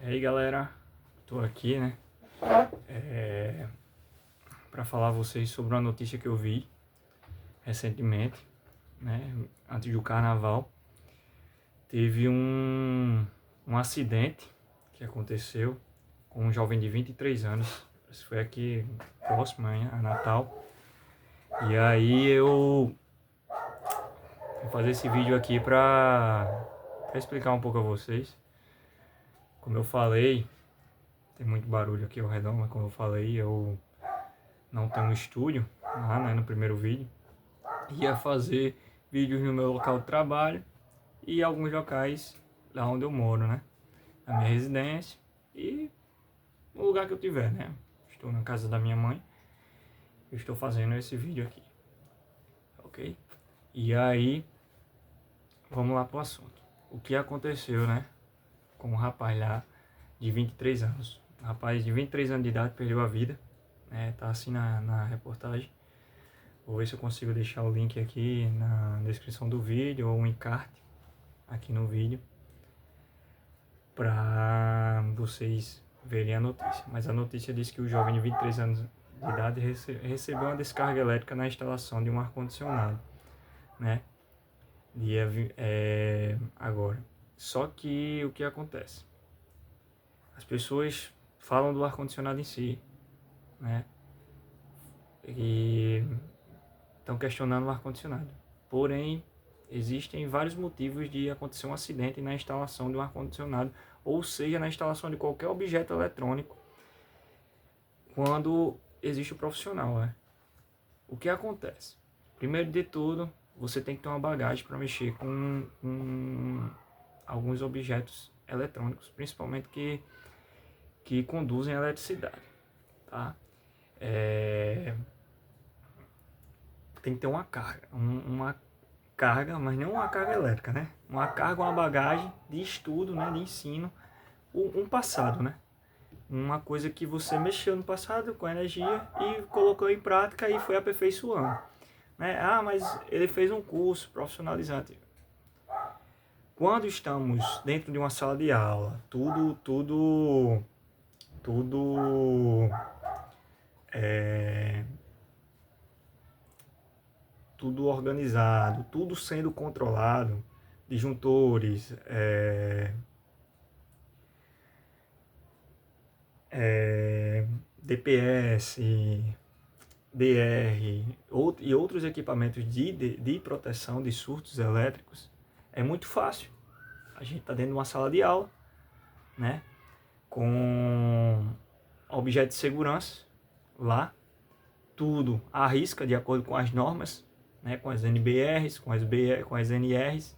E aí galera, tô aqui, né, pra falar a vocês sobre uma notícia que eu vi recentemente, né, antes do carnaval. Teve um acidente que aconteceu com um jovem de 23 anos, isso foi aqui próximo a Natal. E aí eu vou fazer esse vídeo aqui pra explicar um pouco a vocês. Como eu falei, tem muito barulho aqui ao redor, mas como eu falei, eu não tenho um estúdio lá, né, no primeiro vídeo. Ia fazer vídeos no meu local de trabalho e alguns locais lá onde eu moro, né, na minha residência e no lugar que eu tiver, né. Estou na casa da minha mãe, eu estou fazendo esse vídeo aqui, ok? E aí, vamos lá pro assunto. O que aconteceu, né, com um rapaz lá de 23 anos. Um rapaz de 23 anos de idade perdeu a vida, né, tá assim na reportagem. Vou ver se eu consigo deixar o link aqui na descrição do vídeo ou um encarte aqui no vídeo para vocês verem a notícia. Mas a notícia diz que o jovem de 23 anos de idade recebeu uma descarga elétrica na instalação de um ar-condicionado, né? Agora. Só que o que acontece? As pessoas falam do ar-condicionado em si, né? E estão questionando o ar-condicionado. Porém, existem vários motivos de acontecer um acidente na instalação de um ar-condicionado, ou seja, na instalação de qualquer objeto eletrônico, quando existe o profissional, né? O que acontece? Primeiro de tudo, você tem que ter uma bagagem para mexer com alguns objetos eletrônicos, principalmente que conduzem a eletricidade, tá? Tem que ter uma carga, uma carga, mas não uma carga elétrica, né? Uma carga, uma bagagem de estudo, né? De ensino, um passado, né? Uma coisa que você mexeu no passado com energia e colocou em prática e foi aperfeiçoando, né? Ah, mas ele fez um curso profissionalizante. Quando estamos dentro de uma sala de aula, tudo organizado, tudo sendo controlado, disjuntores, DPS, DR e outros equipamentos de proteção de surtos elétricos, é muito fácil. A gente está dentro de uma sala de aula, né, com objetos de segurança lá, tudo à risca, de acordo com as normas, né, com as NBRs, com as NRs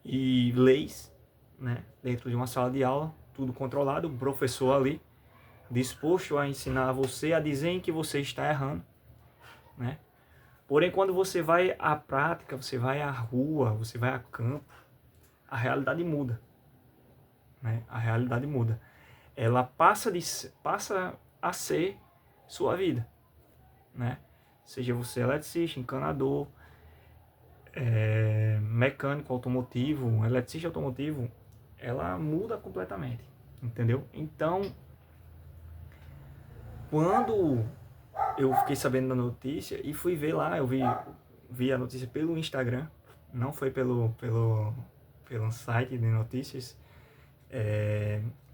e leis, né, dentro de uma sala de aula, tudo controlado, o professor ali, disposto a ensinar você, a dizer em que você está errando, né? Porém, quando você vai à prática, você vai à rua, você vai a campo, a realidade muda, né? A realidade muda. Ela passa a ser sua vida, né? Seja você eletricista, encanador, mecânico automotivo, eletricista automotivo, ela muda completamente, entendeu? Então, quando eu fiquei sabendo da notícia e fui ver lá, eu vi a notícia pelo Instagram, não foi pelo site de notícias,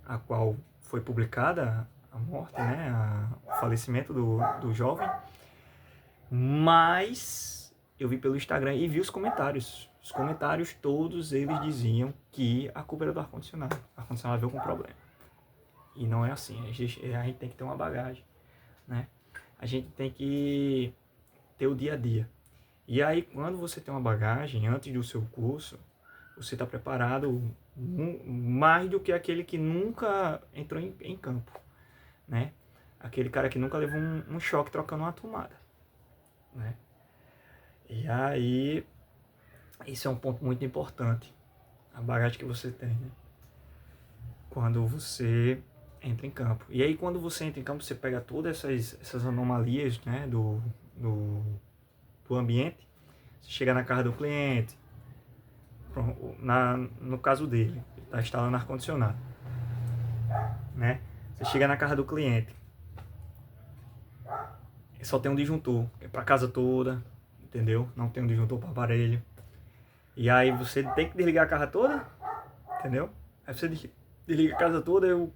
a qual foi publicada a morte, né, o falecimento do jovem, mas eu vi pelo Instagram e vi os comentários. Os comentários todos eles diziam que a culpa era do ar-condicionado. O ar-condicionado veio com problema. E não é assim, a gente tem que ter uma bagagem, né? A gente tem que ter o dia a dia. E aí, quando você tem uma bagagem antes do seu curso, você está preparado mais do que aquele que nunca entrou em campo, né? Aquele cara que nunca levou um choque trocando uma tomada, né? E aí, isso é um ponto muito importante, a bagagem que você tem, né? Quando você entra em campo. E aí, quando você entra em campo, você pega todas essas anomalias, né, do ambiente. Você chega na casa do cliente, no caso dele, ele está instalando ar-condicionado. né? Você chega na casa do cliente, só tem um disjuntor, é para casa toda, entendeu? Não tem um disjuntor para aparelho. E aí você tem que desligar a casa toda, entendeu? Aí você desliga a casa toda, e o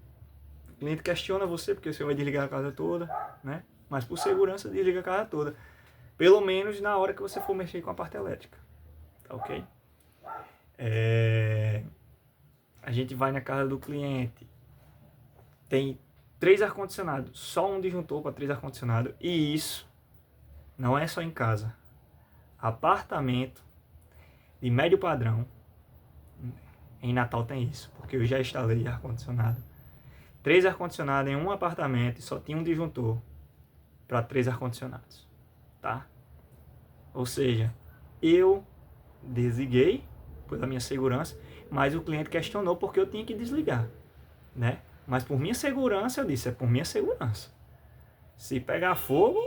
cliente questiona você porque você vai desligar a casa toda, né? Mas por segurança desliga a casa toda. Pelo menos na hora que você for mexer com a parte elétrica, tá ok? A gente vai na casa do cliente, tem 3 ar-condicionados, só um disjuntor para 3 ar-condicionados, e isso não é só em casa. Apartamento de médio padrão, em Natal tem isso, porque eu já instalei ar-condicionado. 3 ar-condicionados em um apartamento e só tinha um disjuntor para 3 ar-condicionados, tá? Ou seja, eu desliguei pela minha segurança, mas o cliente questionou porque eu tinha que desligar, né? Mas por minha segurança, eu disse, é por minha segurança. Se pegar fogo,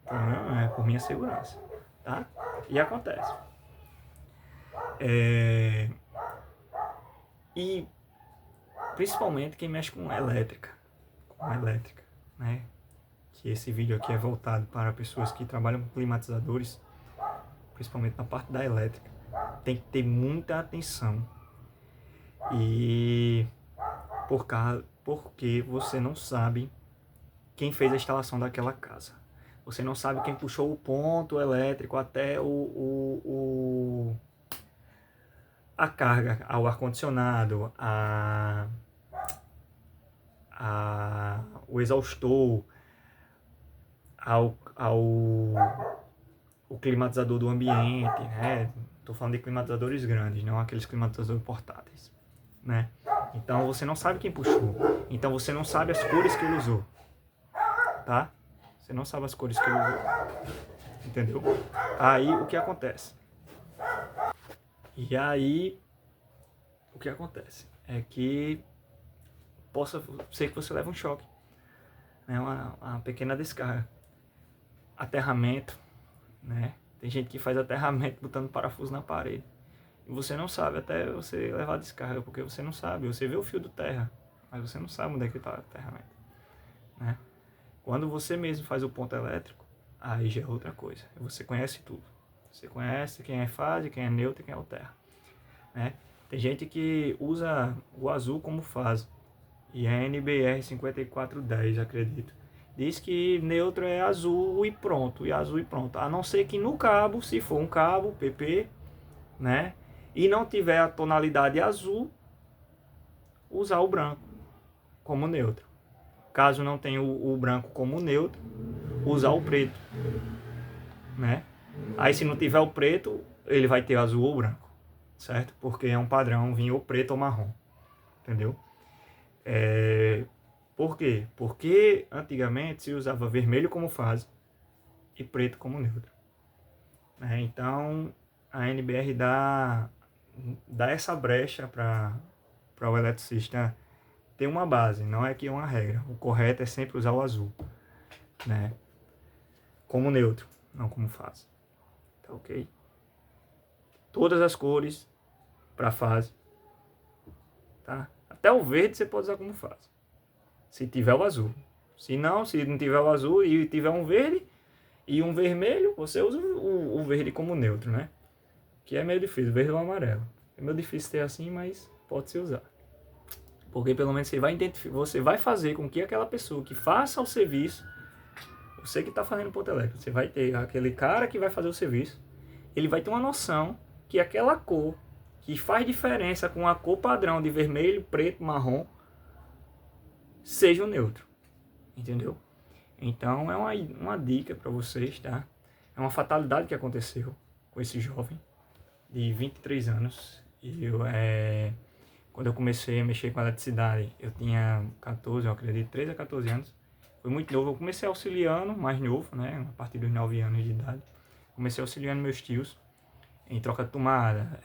não é por minha segurança, tá? E acontece. E principalmente quem mexe com elétrica, né? Que esse vídeo aqui é voltado para pessoas que trabalham com climatizadores, principalmente na parte da elétrica. Tem que ter muita atenção. E porque você não sabe quem fez a instalação daquela casa. Você não sabe quem puxou o ponto elétrico até a carga ao ar-condicionado, o exaustor, o climatizador do ambiente, né? Estou falando de climatizadores grandes, não aqueles climatizadores portáteis, né? Então você não sabe quem puxou. Então você não sabe as cores que ele usou, tá? Você não sabe as cores que ele usou, entendeu? Aí o que acontece? E aí o que acontece é que possa ser que você leve um choque, né? Uma pequena descarga, aterramento, né? Tem gente que faz aterramento botando parafuso na parede. E você não sabe até você levar a descarga, porque você não sabe. Você vê o fio do terra, mas você não sabe onde é que está o aterramento, né? Quando você mesmo faz o ponto elétrico, aí já é outra coisa. Você conhece tudo. Você conhece quem é fase, quem é neutro e quem é o terra, né? Tem gente que usa o azul como fase. E a NBR 5410, acredito, diz que neutro é azul e pronto, a não ser que no cabo, se for um cabo PP, né, e não tiver a tonalidade azul, usar o branco como neutro. Caso não tenha o branco como neutro, usar o preto, né? Aí se não tiver o preto, ele vai ter azul ou branco, certo? Porque é um padrão, vinha ou preto ou marrom, entendeu? Por quê? Porque antigamente se usava vermelho como fase e preto como neutro, né? Então a NBR dá essa brecha para o eletricista ter uma base, não é que é uma regra. O correto é sempre usar o azul, né? Como neutro, não como fase, tá ok? Todas as cores para fase, tá? Até o verde você pode usar como fase, se tiver o azul. Se não tiver o azul e tiver um verde e um vermelho, você usa o verde como neutro, né? Que é meio difícil, verde ou amarelo. É meio difícil ter assim, mas pode se usar. Porque pelo menos você vai identificar, você vai fazer com que aquela pessoa que faça o serviço, você que está fazendo ponto elétrico, você vai ter aquele cara que vai fazer o serviço, ele vai ter uma noção que aquela cor que faz diferença com a cor padrão de vermelho, preto, marrom, seja o neutro, entendeu? Então é uma dica para vocês, tá? É uma fatalidade que aconteceu com esse jovem de 23 anos. E quando eu comecei a mexer com a eletricidade, eu tinha 14, eu acredito, 13 a 14 anos. Foi muito novo. Eu comecei auxiliando, mais novo, né? A partir dos 9 anos de idade. Comecei auxiliando meus tios em troca de tomada,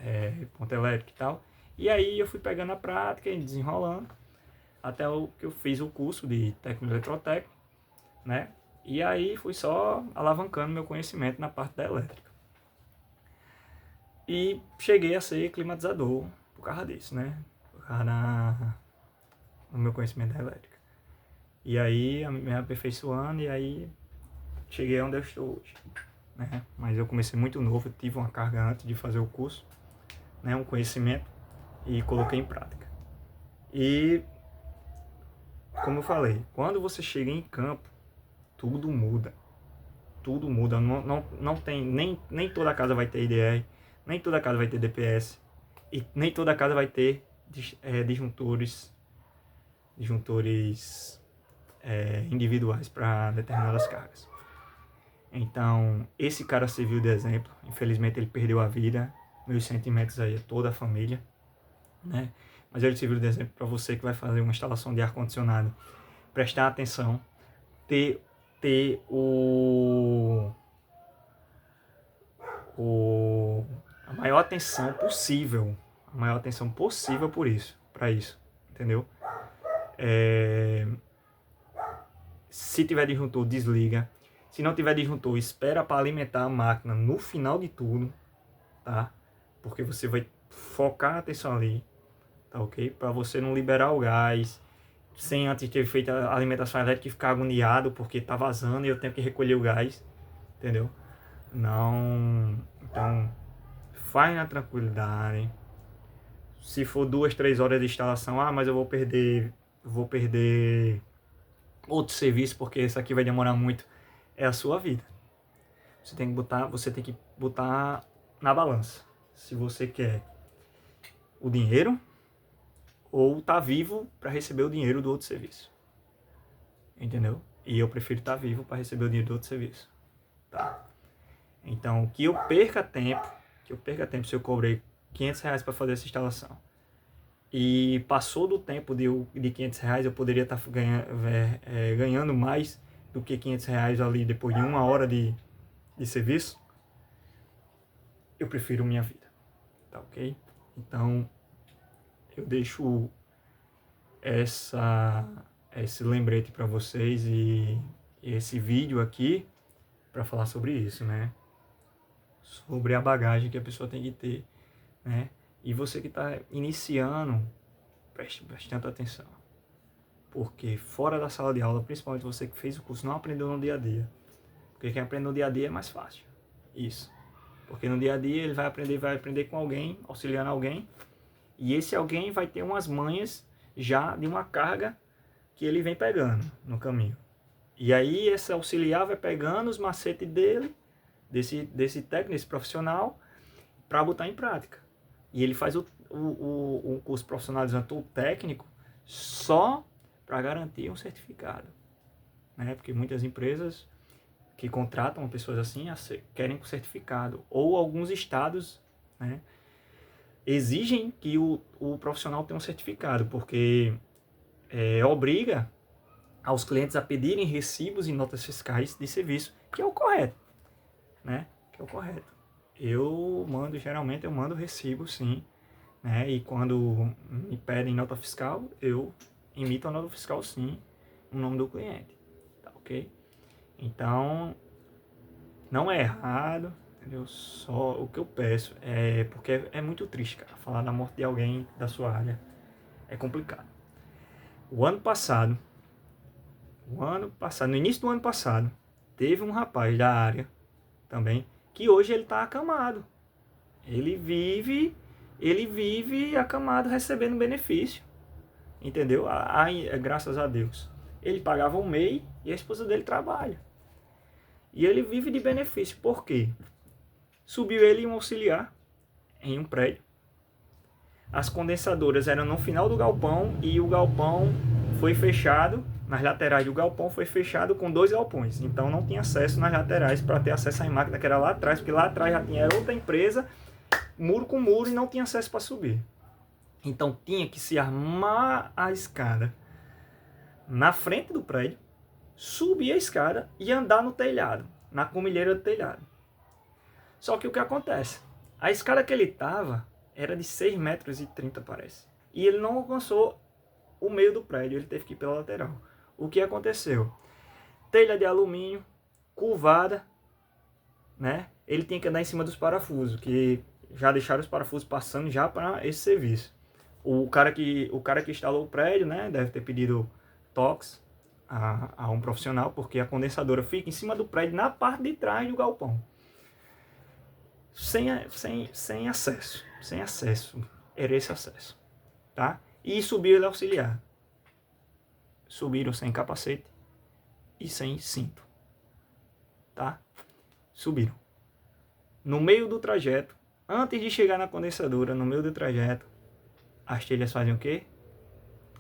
ponto elétrico e tal. E aí eu fui pegando a prática e desenrolando até que eu fiz o curso de técnico eletrotécnico, né? E aí fui só alavancando meu conhecimento na parte da elétrica. E cheguei a ser climatizador por causa disso, né? Por causa no meu conhecimento da elétrica. E aí, me aperfeiçoando, e aí cheguei onde eu estou hoje, né? Mas eu comecei muito novo, eu tive uma carga antes de fazer o curso, né? Um conhecimento, e coloquei em prática. E, como eu falei, quando você chega em campo, tudo muda. Tudo muda. Não tem, nem toda casa vai ter IDR, nem toda casa vai ter DPS, e nem toda casa vai ter disjuntores individuais para determinadas cargas. Então, esse cara serviu de exemplo. Infelizmente, ele perdeu a vida. Meus sentimentos aí a toda a família, né? Mas ele serviu de exemplo para você que vai fazer uma instalação de ar-condicionado. Prestar atenção, ter a maior atenção possível. A maior atenção possível para isso, entendeu? Se tiver disjuntor, desliga. Se não tiver disjuntor, espera para alimentar a máquina no final de tudo, tá? Porque você vai focar a atenção ali, tá ok? Para você não liberar o gás, sem antes ter feito a alimentação elétrica e ficar agoniado porque tá vazando e eu tenho que recolher o gás, entendeu? Não, então faz na tranquilidade. Se for 2, 3 horas de instalação, mas eu vou perder outro serviço porque esse aqui vai demorar muito. É a sua vida. Você tem que botar na balança. Se você quer o dinheiro ou tá vivo para receber o dinheiro do outro serviço. Entendeu? E eu prefiro estar vivo para receber o dinheiro do outro serviço. Tá? Então, que eu perca tempo se eu cobrei R$500 para fazer essa instalação. E passou do tempo de R$500, eu poderia estar ganhando mais do que R$500 ali depois de 1 hora de serviço. Eu prefiro minha vida, tá ok? Então, eu deixo esse lembrete para vocês e esse vídeo aqui para falar sobre isso, né? Sobre a bagagem que a pessoa tem que ter, né? E você que está iniciando, preste bastante atenção. Porque fora da sala de aula, principalmente você que fez o curso, não aprendeu no dia a dia. Porque quem aprende no dia a dia é mais fácil. Isso. Porque no dia a dia ele vai aprender com alguém, auxiliando alguém. E esse alguém vai ter umas manhas já de uma carga que ele vem pegando no caminho. E aí esse auxiliar vai pegando os macetes dele, desse técnico, desse profissional, para botar em prática. E ele faz o curso profissionalizante técnico só para garantir um certificado, né? Porque muitas empresas que contratam pessoas assim querem um certificado, ou alguns estados, né, exigem que o profissional tenha um certificado, porque obriga aos clientes a pedirem recibos e notas fiscais de serviço, que é o correto, né? Que é o correto. Geralmente eu mando recibo, sim, né? E quando me pedem nota fiscal, eu emito a nota fiscal, sim, no nome do cliente, tá ok? Então, não é errado, entendeu? Só o que eu peço porque é muito triste, cara, falar da morte de alguém da sua área é complicado. No início do ano passado, teve um rapaz da área também, que hoje ele tá acamado. Ele vive acamado recebendo benefício, entendeu? Graças a Deus. Ele pagava um MEI e a esposa dele trabalha. E ele vive de benefício. Por quê? Subiu ele um auxiliar em um prédio. As condensadoras eram no final do galpão e o galpão foi fechado. Nas laterais do galpão foi fechado com 2 galpões. Então não tinha acesso nas laterais para ter acesso às máquinas que era lá atrás, porque lá atrás já tinha outra empresa, muro com muro, e não tinha acesso para subir. Então tinha que se armar a escada na frente do prédio, subir a escada e andar no telhado, na comilheira do telhado. Só que o que acontece? A escada que ele estava era de 6,30 metros, parece. E ele não alcançou o meio do prédio, ele teve que ir pela lateral. O que aconteceu? Telha de alumínio, curvada, né? Ele tinha que andar em cima dos parafusos, que já deixaram os parafusos passando já para esse serviço. O cara que instalou o prédio, né, deve ter pedido toques a um profissional, porque a condensadora fica em cima do prédio, na parte de trás do galpão. Sem acesso. Era esse acesso, tá? E subiu ele auxiliar. Subiram sem capacete e sem cinto, tá? Subiram. No meio do trajeto, antes de chegar na condensadora, no meio do trajeto, as telhas fazem o quê?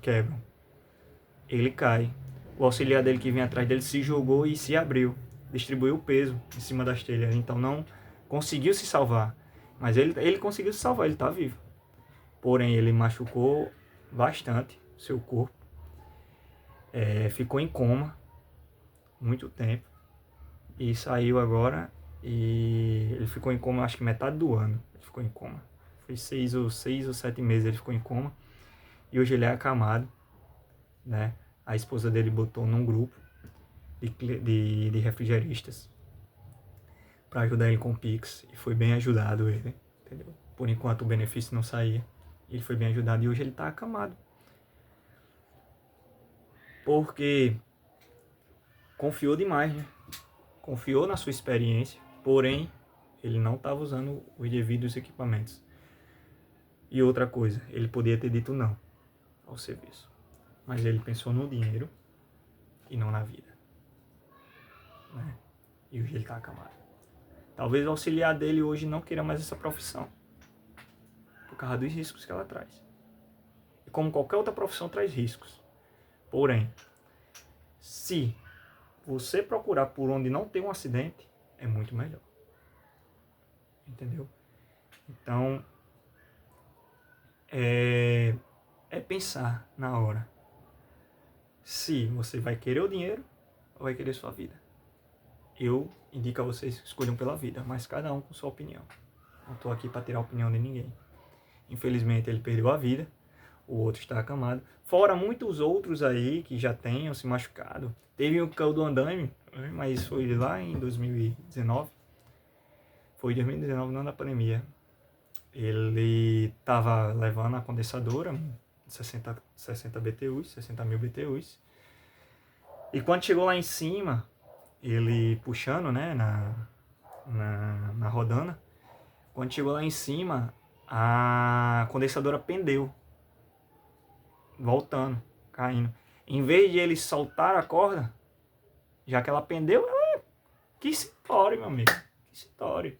Quebram. Ele cai. O auxiliar dele que vinha atrás dele se jogou e se abriu. Distribuiu o peso em cima das telhas. Então não conseguiu se salvar. Mas ele conseguiu se salvar, ele está vivo. Porém, ele machucou bastante seu corpo. Ficou em coma muito tempo. E saiu agora. E ele ficou em coma, acho que metade do ano. Ele ficou em coma. Foi 6 ou 7 meses ele ficou em coma. E hoje ele é acamado, né? A esposa dele botou num grupo de refrigeristas para ajudar ele com o Pix. E foi bem ajudado ele, entendeu? Por enquanto o benefício não saía. Ele foi bem ajudado e hoje ele tá acamado. Porque confiou demais, né? Confiou na sua experiência, porém ele não estava usando os devidos equipamentos. E outra coisa, ele podia ter dito não ao serviço. Mas ele pensou no dinheiro e não na vida, né? E hoje ele está acamado. Talvez o auxiliar dele hoje não queira mais essa profissão, por causa dos riscos que ela traz. E como qualquer outra profissão traz riscos. Porém, se você procurar por onde não tem um acidente, é muito melhor. Entendeu? Então, é pensar na hora se você vai querer o dinheiro ou vai querer sua vida. Eu indico a vocês que escolham pela vida, mas cada um com sua opinião. Não estou aqui para tirar a opinião de ninguém. Infelizmente ele perdeu a vida, o outro está acamado. Fora muitos outros aí que já tenham se machucado. Teve o cão do andaime, mas foi lá em 2019. Foi em 2019, não na pandemia. Ele estava levando a condensadora, 60 BTUs, 60 mil BTUs. E quando chegou lá em cima, ele puxando, né, na rodana, quando chegou lá em cima, a condensadora pendeu, voltando, caindo. Em vez de ele soltar a corda, já que ela pendeu, que história, meu amigo, que história.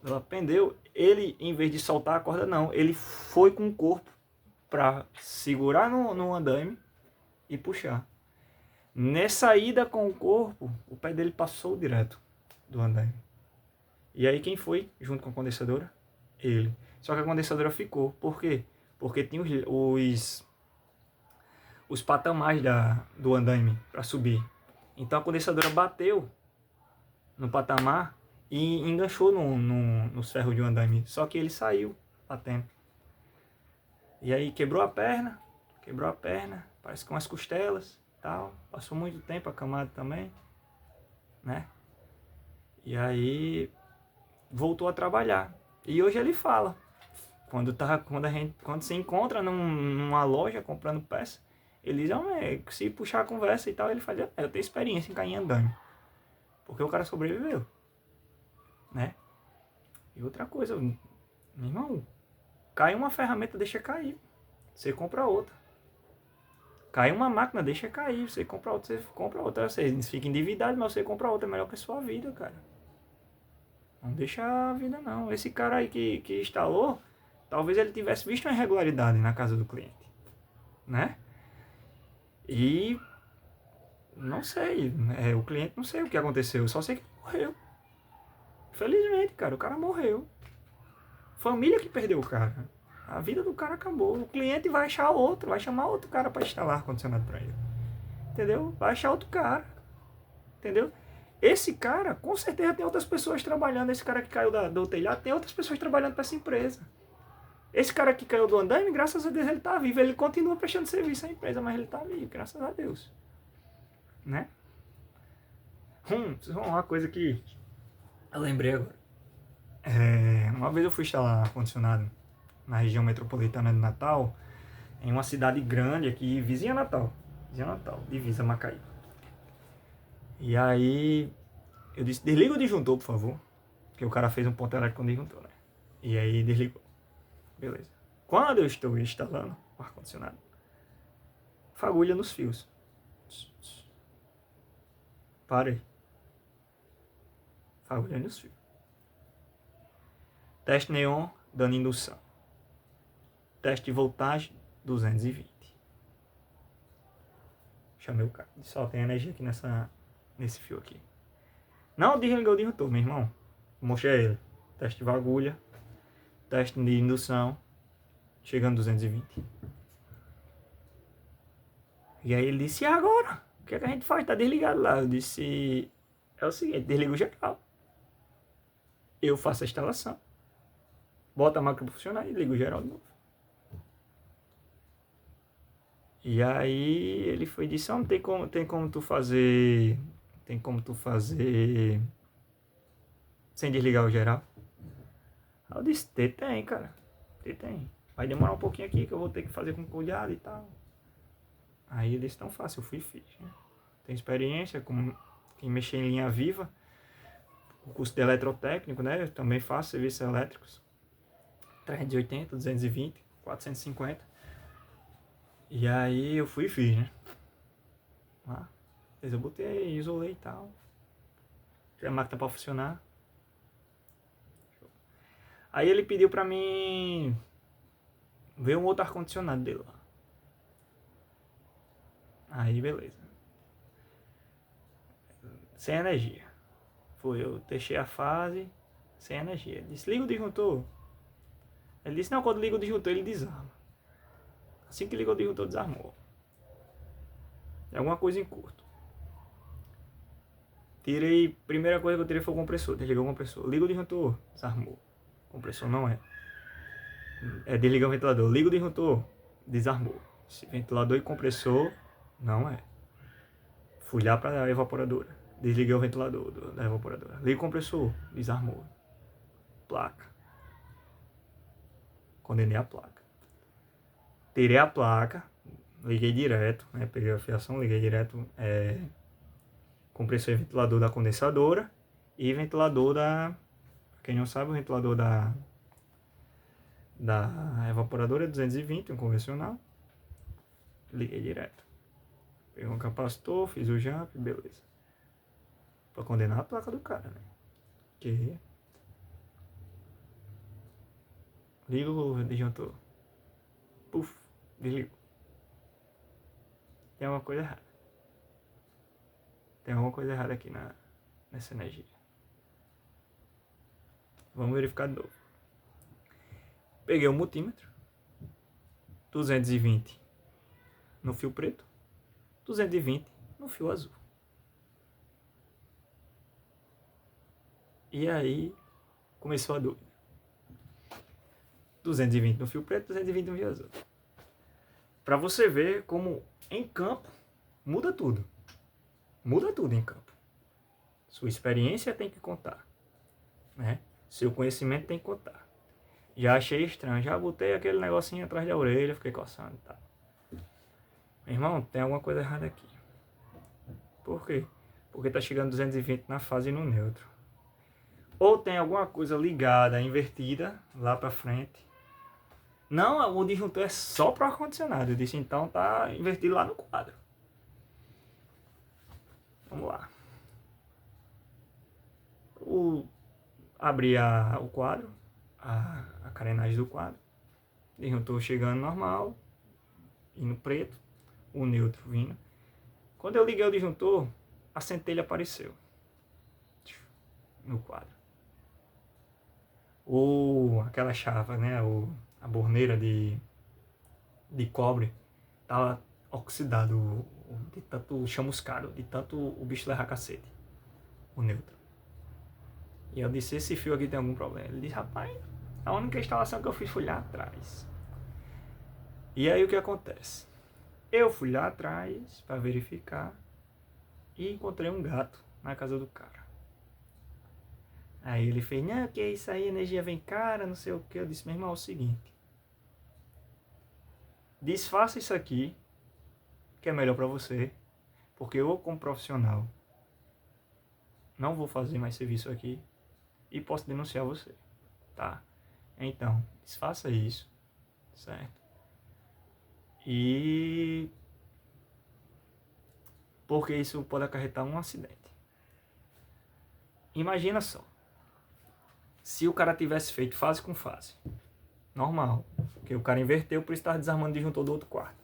Ela pendeu, ele, em vez de soltar a corda, não, ele foi com o corpo para segurar no andaime e puxar. Nessa ida com o corpo, o pé dele passou direto do andaime. E aí quem foi junto com a condensadora? Ele. Só que a condensadora ficou. Por quê? Porque tinha os patamares do andaime para subir. Então a condensadora bateu no patamar e enganchou nos ferros de um andaime. Só que ele saiu batendo. E aí quebrou a perna, parece que com as costelas, tal. Passou muito tempo acamado também, né? E aí voltou a trabalhar. E hoje ele fala, quando se encontra numa loja comprando peça, ele diz, se puxar a conversa e tal, ele faz, eu tenho experiência em cair em andaime. Porque o cara sobreviveu, né? E outra coisa, meu irmão, cai uma ferramenta, deixa cair, você compra outra. Cai uma máquina, deixa cair, você compra outra, você fica endividado, mas você compra outra, é melhor que a sua vida, cara. Não deixa a vida não. Esse cara aí que instalou, talvez ele tivesse visto uma irregularidade na casa do cliente, né? E não sei, o cliente não sei o que aconteceu, só sei que morreu. Felizmente, cara, o cara morreu. Família que perdeu o cara. A vida do cara acabou. O cliente vai achar outro, vai chamar outro cara para instalar ar-condicionado para ele. Entendeu? Vai achar outro cara. Entendeu? Esse cara, com certeza tem outras pessoas trabalhando. Esse cara que caiu do telhado, tem outras pessoas trabalhando para essa empresa. Esse cara que caiu do andaime, graças a Deus, ele tá vivo. Ele continua prestando serviço à empresa, mas ele tá vivo, graças a Deus. Né? Uma coisa que eu lembrei agora. Uma vez eu fui instalar ar-condicionado na região metropolitana de Natal, em uma cidade grande aqui, vizinha Natal, divisa Macaíba. E aí eu disse, desliga o disjuntor, por favor, porque o cara fez um ponto elétrico com o disjuntor, né? E aí desligou. Beleza. Quando eu estou instalando o ar-condicionado, fagulha nos fios. Parei. Fagulha nos fios. Teste neon dando indução. Teste de voltagem 220. Chamei o cara. Disse, ó, tem energia aqui nesse fio aqui. Não desligou o disjuntor, meu irmão. Mostrei a ele. Teste de fagulha. Teste de indução. Chegando 220. E aí ele disse, e agora? O que é que a gente faz? Tá desligado lá. Eu disse, é o seguinte, desliga o geral. Eu faço a instalação. Bota a máquina pra funcionar e liga o geral de novo. E aí ele foi e disse, não, tem como tu fazer sem desligar o geral? Aí eu disse, tem, cara. Tem. Vai demorar um pouquinho aqui que eu vou ter que fazer com cuidado e tal. Aí ele disse, tão fácil, eu fui e fiz. Né? Tenho experiência em mexer em linha viva. O curso de eletrotécnico, né? Eu também faço serviços elétricos. 380, 220, 450. E aí eu fui e fiz, né? Lá. Eu botei, isolei e tal. Tirei a máquina pra funcionar. Aí ele pediu pra mim ver um outro ar-condicionado dele lá. Aí beleza. Sem energia. Eu deixei a fase sem energia. Ele disse, liga o disjuntor. Ele disse, não, quando liga o disjuntor ele desarma. Assim que ligou o disjuntor desarmou. É alguma coisa em curto. Primeira coisa que eu tirei foi o compressor. Desliguei o compressor. Liga o disjuntor, desarmou. Compressor não é. Desligar o ventilador. Liga o disjuntor, desarmou. Ventilador e compressor não é. Fui lá para a evaporadora. Desliguei o ventilador da evaporadora. Liga o compressor, desarmou. Placa. Condenei a placa. Tirei a placa, liguei direto, né? Peguei a fiação, liguei direto compressor e ventilador da condensadora e ventilador pra quem não sabe, o ventilador da evaporadora é 220, um convencional. Liguei direto. Peguei um capacitor, fiz o jump, beleza. Pra condenar a placa do cara, né? Que liga o disjuntor. Puf, desligou. Tem alguma coisa errada. Tem alguma coisa errada aqui nessa energia. Vamos verificar de novo. Peguei o multímetro. 220 no fio preto. 220 no fio azul. E aí começou a dúvida. 220 no fio preto, 220 no fio azul. Para você ver como em campo muda tudo. Muda tudo em campo. Sua experiência tem que contar, né? Seu conhecimento tem que contar. Já achei estranho, já botei aquele negocinho atrás da orelha, fiquei coçando e tal. Meu irmão, tem alguma coisa errada aqui. Por quê? Porque tá chegando 220 na fase e no neutro. Ou tem alguma coisa ligada, invertida, lá pra frente. Não, o disjuntor é só para o ar-condicionado. Eu disse, então tá invertido lá no quadro. Vamos lá. Abri o quadro, a carenagem do quadro. Disjuntor chegando normal, indo preto, o neutro vindo. Quando eu liguei o disjuntor, a centelha apareceu no quadro. Aquela chave, né? A borneira de cobre tava oxidado, de tanto chamuscado, de tanto o bicho levar cacete, o neutro. E eu disse, esse fio aqui tem algum problema? Ele disse, rapaz, a única instalação que eu fiz foi lá atrás. E aí o que acontece? Eu fui lá atrás para verificar e encontrei um gato na casa do cara. Aí ele fez, não, que isso aí, energia vem cara, não sei o que. Eu disse, meu irmão, é o seguinte, Desfaça isso aqui, que é melhor para você, porque eu, como profissional, não vou fazer mais serviço aqui e posso denunciar você, tá? Então, desfaça isso, certo? E porque isso pode acarretar um acidente. Imagina só, se o cara tivesse feito fase com fase, normal, porque o cara inverteu por estar desarmando o disjuntor do outro quarto.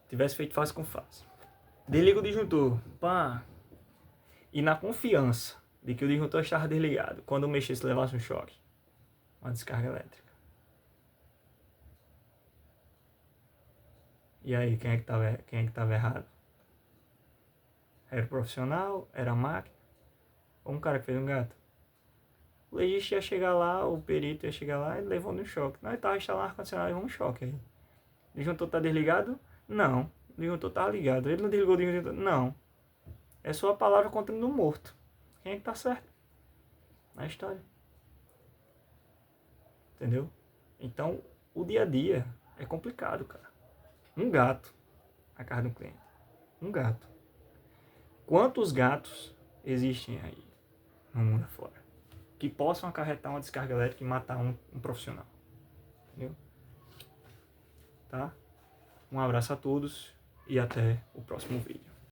Tivesse feito fase com fase. Desliga o disjuntor, pá. E na confiança de que o disjuntor estava desligado, quando eu mexesse levasse um choque, uma descarga elétrica. E aí, quem é que tava errado? Era o profissional? Era a máquina? Ou um cara que fez um gato? O legista ia chegar lá, o perito ia chegar lá e levou no choque. Nós estava instalando ar-condicionado e levou um choque aí. O disjuntor tá desligado? Não. O disjuntor tá ligado. Ele não desligou o disjuntor? Não. É só a palavra contra o morto. Quem é que tá certo? Na história. Entendeu? Então, o dia a dia é complicado, cara. Um gato na casa do cliente. Um gato. Quantos gatos existem aí no mundo afora que possam acarretar uma descarga elétrica e matar um profissional? Entendeu? Tá? Um abraço a todos e até o próximo vídeo.